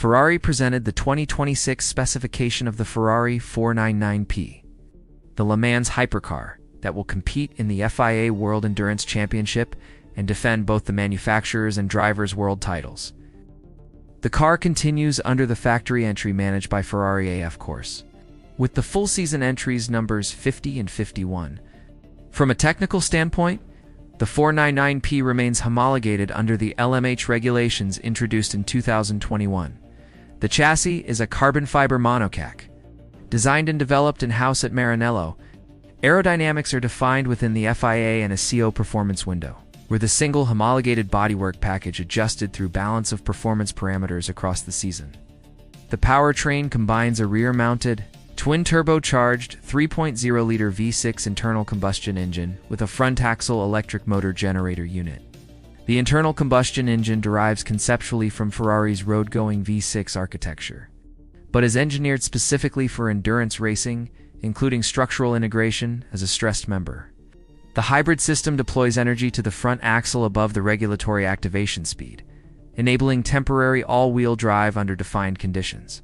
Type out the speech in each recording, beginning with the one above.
Ferrari presented the 2026 specification of the Ferrari 499P, the Le Mans Hypercar that will compete in the FIA World Endurance Championship and defend both the manufacturers' and drivers' world titles. The car continues under the factory entry managed by Ferrari AF Corse, with the full season entries numbers 50 and 51. From a technical standpoint, the 499P remains homologated under the LMH regulations introduced in 2021. The chassis is a carbon fiber monocoque. Designed and developed in-house at Maranello, aerodynamics are defined within the FIA and a CO performance window, with a single homologated bodywork package adjusted through balance of performance parameters across the season. The powertrain combines a rear-mounted, twin-turbocharged 3.0-liter V6 internal combustion engine with a front-axle electric motor generator unit. The internal combustion engine derives conceptually from Ferrari's road-going V6 architecture, but is engineered specifically for endurance racing, including structural integration as a stressed member. The hybrid system deploys energy to the front axle above the regulatory activation speed, enabling temporary all-wheel drive under defined conditions.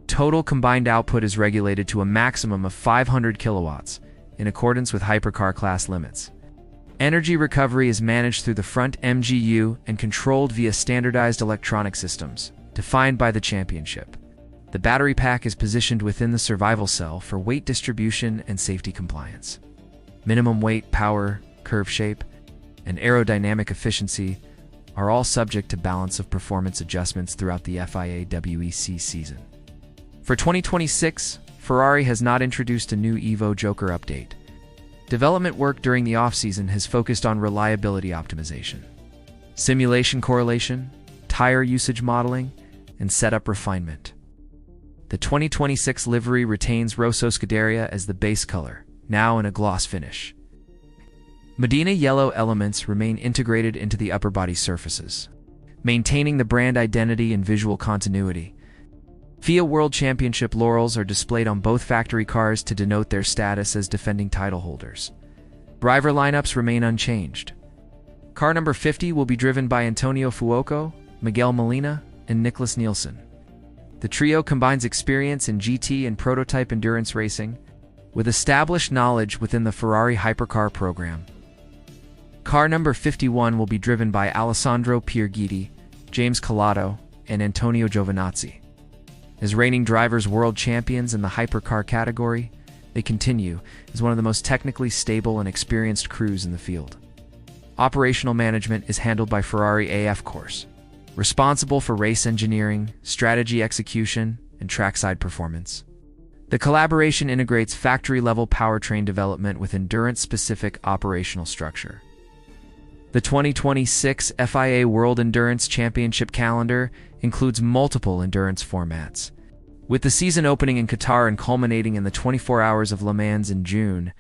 Total combined output is regulated to a maximum of 500 kilowatts, in accordance with Hypercar class limits. Energy recovery is managed through the front MGU and controlled via standardized electronic systems, defined by the championship. The battery pack is positioned within the survival cell for weight distribution and safety compliance. Minimum weight, power, curve shape, and aerodynamic efficiency are all subject to balance of performance adjustments throughout the FIA WEC season. For 2026, Ferrari has not introduced a new Evo Joker update. Development work during the off-season has focused on reliability optimization, simulation correlation, tire usage modeling, and setup refinement. The 2026 livery retains Rosso Scuderia as the base color, now in a gloss finish. Modena yellow elements remain integrated into the upper body surfaces, maintaining the brand identity and visual continuity. FIA World Championship laurels are displayed on both factory cars to denote their status as defending title holders. Driver lineups remain unchanged. Car number 50 will be driven by Antonio Fuoco, Miguel Molina, and Nicklas Nielsen. The trio combines experience in GT and prototype endurance racing, with established knowledge within the Ferrari Hypercar program. Car number 51 will be driven by Alessandro Pier Guidi, James Calado, and Antonio Giovinazzi. As reigning drivers world champions in the hypercar category, they continue as one of the most technically stable and experienced crews in the field. Operational management is handled by Ferrari AF Corse, responsible for race engineering, strategy execution, and trackside performance. The collaboration integrates factory-level powertrain development with endurance-specific operational structure. The 2026 FIA World Endurance Championship calendar includes multiple endurance formats. With the season opening in Qatar and culminating in the 24 Hours of Le Mans in June,